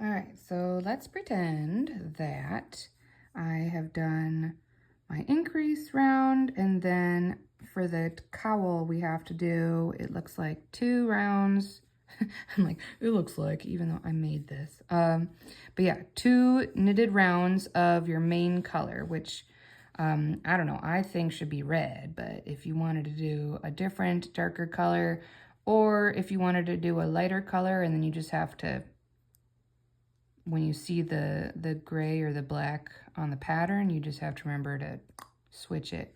All right, so let's pretend that I have done my increase round, and then for the cowl we have to do, it looks like 2 rounds. I'm like, it looks like, even though I made this. But yeah, 2 knitted rounds of your main color, which I don't know, I think should be red, but if you wanted to do a different darker color, or if you wanted to do a lighter color, and then you just have to, when you see the gray or the black on the pattern, you just have to remember to switch it.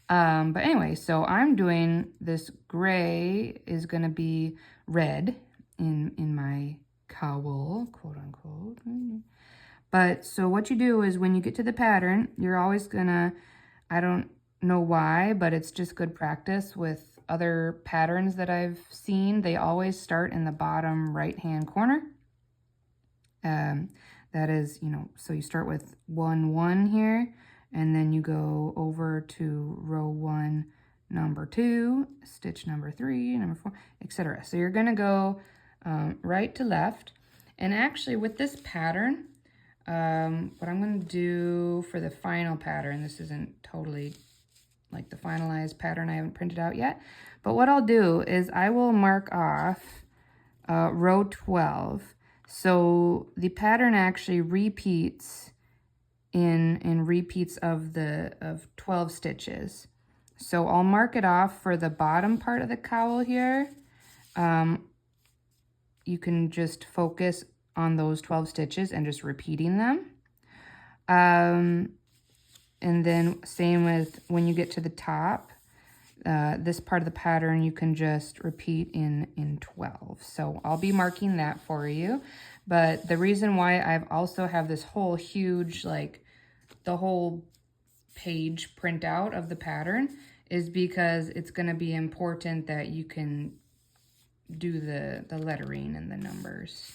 But anyway, so I'm doing this gray is gonna be red in my cowl, quote unquote. But so what you do is when you get to the pattern, you're always gonna, I don't know why, but it's just good practice with other patterns that I've seen. They always start in the bottom right-hand corner. That is, so you start with 1, 1 here, and then you go over to row 1, number 2, stitch number 3, number 4, etc. So you're gonna go right to left. And actually with this pattern, what I'm gonna do for the final pattern, this isn't totally like the finalized pattern, I haven't printed out yet, but what I'll do is I will mark off row 12. So the pattern actually repeats in repeats of 12 stitches. So I'll mark it off for the bottom part of the cowl here. You can just focus on those 12 stitches and just repeating them. And then same with when you get to the top, this part of the pattern you can just repeat in 12. So I'll be marking that for you. But the reason why I've also have this whole huge, like the whole page printout of the pattern is because it's going to be important that you can do the lettering and the numbers.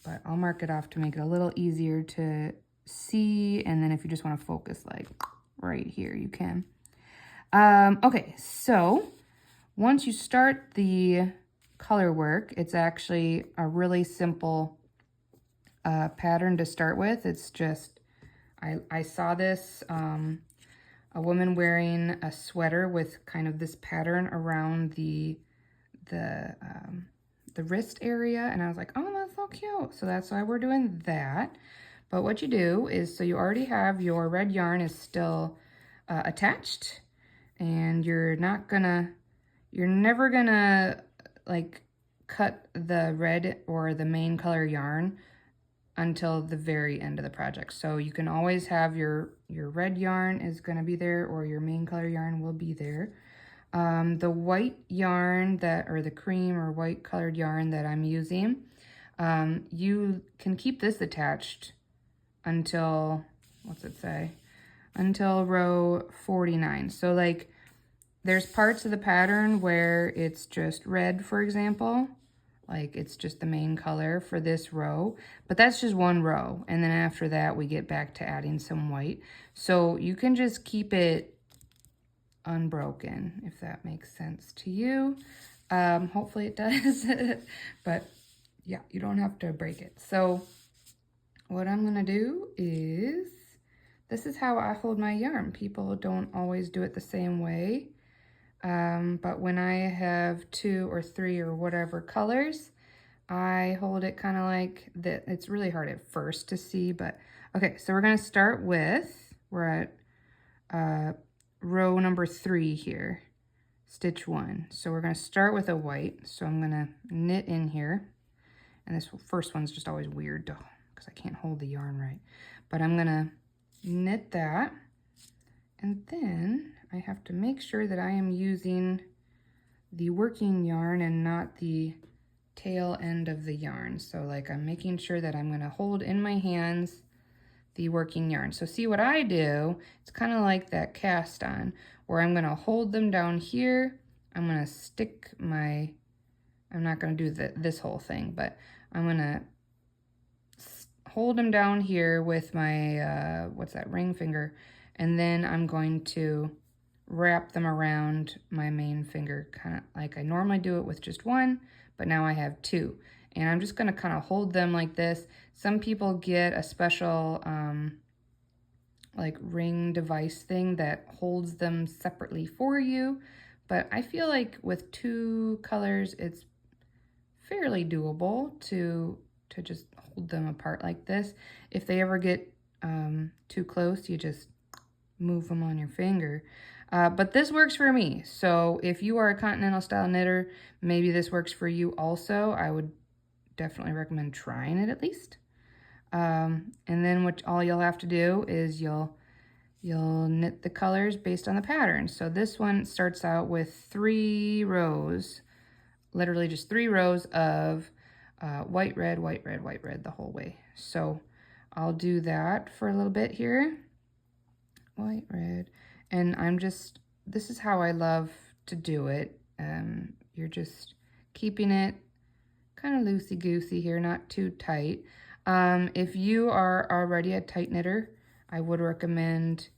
But I'll mark it off to make it a little easier to see. And then if you just want to focus like right here, you can. Okay, so once you start the color work, it's actually a really simple pattern to start with. It's just, I saw this, a woman wearing a sweater with kind of this pattern around the wrist area, and I was like, oh, that's so cute. So that's why we're doing that. But what you do is, so you already have your red yarn is still attached, and you're never gonna like cut the red or the main color yarn until the very end of the project. So you can always have your red yarn is gonna be there, or your main color yarn will be there. The white yarn or the cream or white colored yarn that I'm using, you can keep this attached until, what's it say? Until row 49. So like there's parts of the pattern where it's just red, for example, like it's just the main color for this row, but that's just one row. And then after that, we get back to adding some white. So you can just keep it unbroken, if that makes sense to you. Hopefully it does, but yeah, you don't have to break it. So what I'm gonna do is, this is how I hold my yarn. People don't always do it the same way. But when I have 2 or 3 or whatever colors, I hold it kind of like that. It's really hard at first to see, but okay, so we're gonna start with, we're at row number 3 here, stitch 1. So we're gonna start with a white. So I'm gonna knit in here, and this first one's just always weird because I can't hold the yarn right, but I'm gonna knit that, and then I have to make sure that I am using the working yarn and not the tail end of the yarn. So like I'm making sure that I'm gonna hold in my hands the working yarn. So see what I do, it's kind of like that cast on, where I'm gonna hold them down here. I'm gonna stick my, I'm not gonna do this whole thing, but I'm gonna hold them down here with my, what's that, ring finger, and then I'm going to wrap them around my main finger, kind of like I normally do it with just one, but now I have 2. And I'm just going to kind of hold them like this. Some people get a special like ring device thing that holds them separately for you. But I feel like with 2 colors, it's fairly doable to just hold them apart like this. If they ever get too close, you just move them on your finger. But this works for me. So if you are a continental style knitter, maybe this works for you also. I would definitely recommend trying it at least. And then all you'll have to do is you'll knit the colors based on the pattern. So this one starts out with 3 rows, literally just 3 rows of white, red, white, red, white, red the whole way. So I'll do that for a little bit here. White, red, and this is how I love to do it. You're just keeping it kind of loosey-goosey here, not too tight. If you are already a tight knitter, I would recommend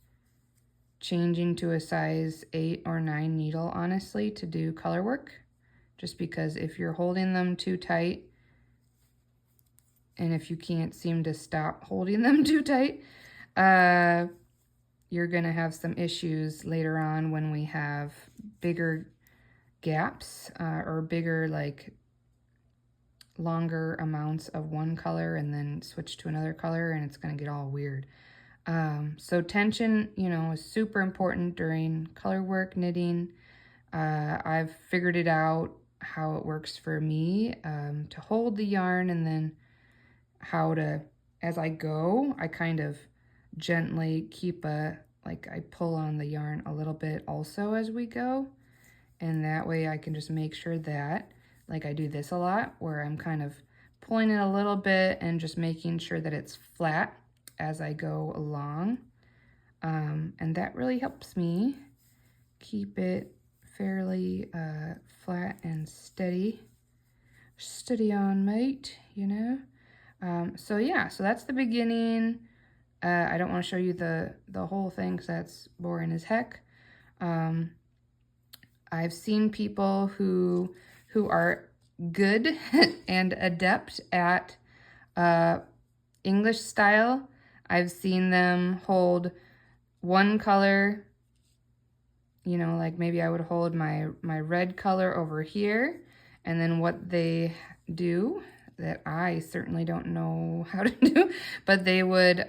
changing to a size 8 or 9 needle, honestly, to do color work. Just because if you're holding them too tight, and if you can't seem to stop holding them too tight, you're gonna have some issues later on when we have bigger gaps or bigger, like, longer amounts of one color and then switch to another color, and it's gonna get all weird. So tension, you know, is super important during color work knitting. I've figured it out how it works for me to hold the yarn, and then how to, as I go, I kind of gently keep I pull on the yarn a little bit also as we go, and that way I can just make sure that, like I do this a lot, where I'm kind of pulling it a little bit and just making sure that it's flat as I go along, and that really helps me keep it fairly flat and steady on, mate, you know. So yeah, so that's the beginning. I don't want to show you the whole thing because that's boring as heck. I've seen people who are good and adept at English style. I've seen them hold one color, you know, like maybe I would hold my red color over here, and then what they do that I certainly don't know how to do, but they would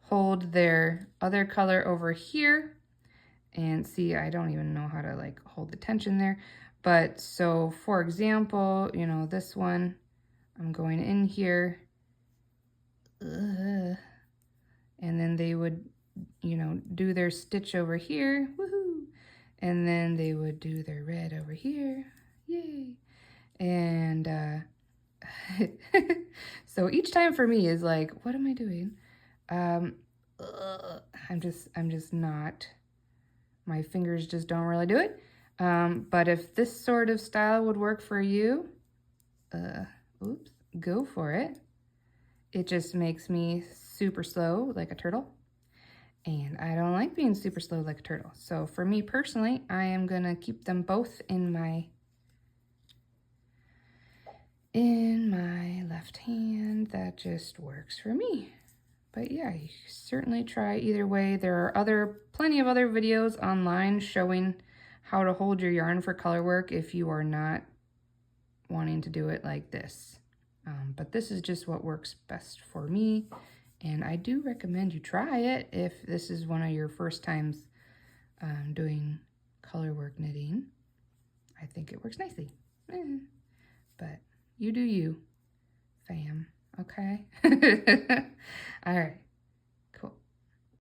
hold their other color over here, and see, I don't even know how to like hold the tension there. But so for example, you know, this one, I'm going in here, and then they would, you know, do their stitch over here, woohoo, and then they would do their red over here, yay. And so each time for me is like, what am I doing? I'm just not, my fingers just don't really do it. But if this sort of style would work for you, oops, go for it. It just makes me super slow like a turtle, and I don't like being super slow like a turtle. So for me personally, I am gonna keep them both in my left hand. That just works for me. But yeah, you certainly try either way. There are plenty of other videos online showing how to hold your yarn for color work if you are not wanting to do it like this. But this is just what works best for me, and I do recommend you try it if this is one of your first times doing color work knitting. I think it works nicely. But you do you, fam, okay? All right.